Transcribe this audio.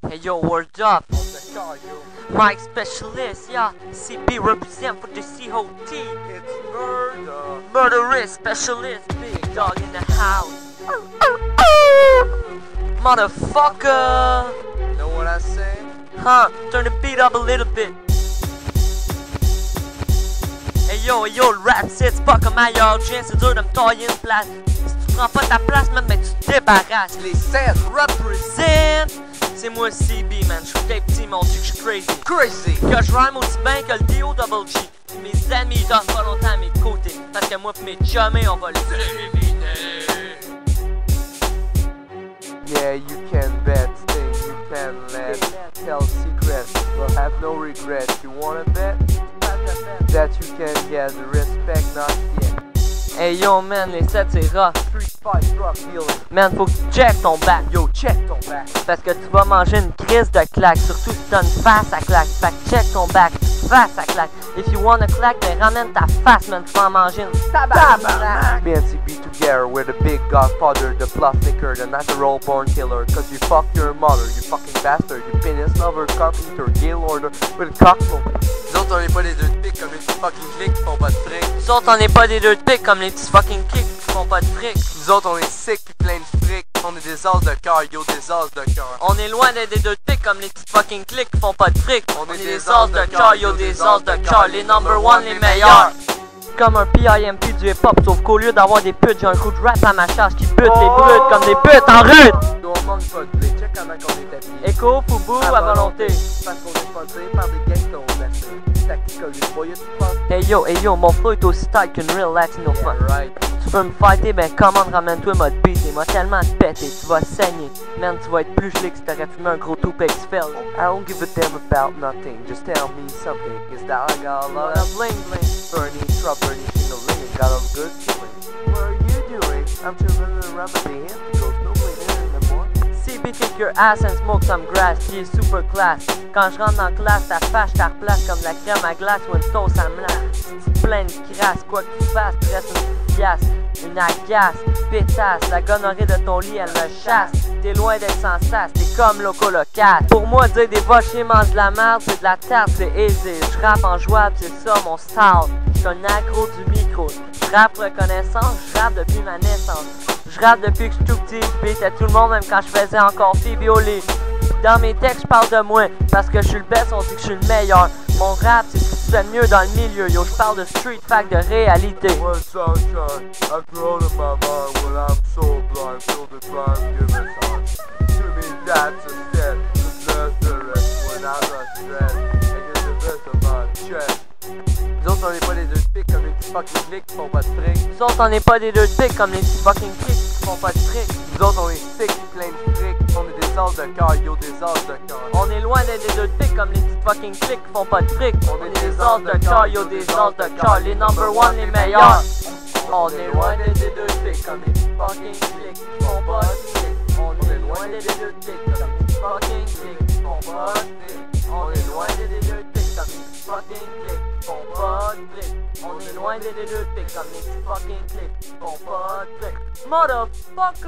Hey yo, word up? Mike Specialist, yeah. CP represent for the COT. It's murder. Murderous specialist, big dog in the house. Motherfucker! Know what I say? Huh, turn the beat up a little bit. Hey yo, le rap c'est pas comme ailleurs. Je viens, c'est dur de me tailler une place. Si tu prends pas ta place, man, mais tu te débarrasses. Les 7 Represent! C'est moi CB, man. Je suis des petits, mon dieu, que je suis crazy. crazy. Que je rhyme aussi bien que le D.O.G. Mes amis, ils dorment pas longtemps à mes côtés. Parce que moi pis mes chummés, on va les éliminer. Yeah, you can bet, things you can let. Tell secrets, will have no regrets. You wanna bet? That you can get the respect not yet. Hey yo, man, les 7 c'est rough. Street fight, drug dealing. Man, faut que tu check ton back. Yo, check ton back. Parce que tu vas manger une crise de claque. Surtout si t'as une face à claque. Fait que check ton back, face à claque. If you wanna claque, ben ramène ta face, man. Tu vas en manger une tabarnak. Me and CB together, we're the big godfather, the bluff maker, the natural born killer. Cause you fuck your mother, you fucking bastard, you penis lover, cock eater, gay lorder, with a cock smoker. Nous autres on est pas des deux de pique comme les petits fucking clics qui font pas de fric. Nous autres, on n'est pas des deux de pique comme les petits fucking kicks qui font pas de fric. Nous autres on est sick pis plein de fric. On est des as de cœur, yo des as de cœur. On est loin d'être des deux de pique comme les petits fucking clics qui font pas de fric. On est des as de cœur, yo des as de cœur. Les number one, les meilleurs. Comme un PIMP du hip-hop, sauf qu'au lieu d'avoir des putes, j'ai un coup de rap à ma charge qui bute les brutes comme des putes en rue. Nous on manque pas de blé, check comment on est habillé. Écho, foubou, à volonté. Parce qu'on est sponsé par des gangsters blessés. Tactical, les boyaux tu penses. Hey yo, mon flow est aussi tight qu'une real latino fun. Yeah, right. Tu veux me fighter, ben commande, ramène-toi mode beat. Et moi tellement te péter, tu vas saigner. Man, tu vas être plus gelé que si t'aurais fumé un gros Tupac spell. I don't give a damn about nothing, just tell me something. Is that I got a lot of bling bling. Bernie, Trump, Bernie, Shingling, got a good feeling. What are you doing? I'm chilling around the band, goes no later in the morning. CB kick your ass and smoke some grass, qui est super class. Quand je rentre dans classe, ta fâche, ta replace comme la crème à glace ou une sauce à melasse. Plein de crasse, quoi que tu fasses, tu restes une pièce, une agace, pétasse. La gonorrhée de ton lit, elle me chasse. T'es loin d'être sans sas, t'es comme loco local. Pour moi, dire des va chier, mange de la merde, c'est de la tarte, c'est aisé. Je rappe en jouable, c'est ça mon style. J'suis un accro du micro. Je rappe reconnaissance, je rappe depuis ma naissance. Je rappe depuis que j'suis tout petit, j'beatais tout le monde même quand je faisais encore Phoebe au lit. Dans mes textes, j'parle de moi, parce que je suis le best, on dit que je suis le meilleur. Mon rap, c'est ce qui se fait de mieux dans le milieu, yo, j'parle de street fact, de réalité. One sunshine, I've grown in my mind when I'm so blind, feel the crime, give it time. To me, that's a step, the rest when I rush stress, I get the best of my chest. Nous autres, on n'est pas des deux de pique comme les petits fucking clics qui font pas de fric. Nous autres, on n'est pas des deux de pique comme les petits fucking kicks qui font pas de fric. Nous autres, on est sick et plein de fric. On est des as de cœur, yo des as de cœur. On est loin d'être des deux de pique comme les petits fucking clics qui font pas de fric. On est des as de cœur, yo des as de cœur. Les number one, les meilleurs. On est loin d'être des deux de pique comme les petits fucking clics qui font pas de fric. On est loin d'être des deux de pique comme les petits fucking clics qui font pas de fric. On est loin d'être des deux de pique comme les petits fucking clics qui font pas de fric. On est loin d'être des deux de pique comme les petits fucking clics qui font pas de fric. Motherfucker!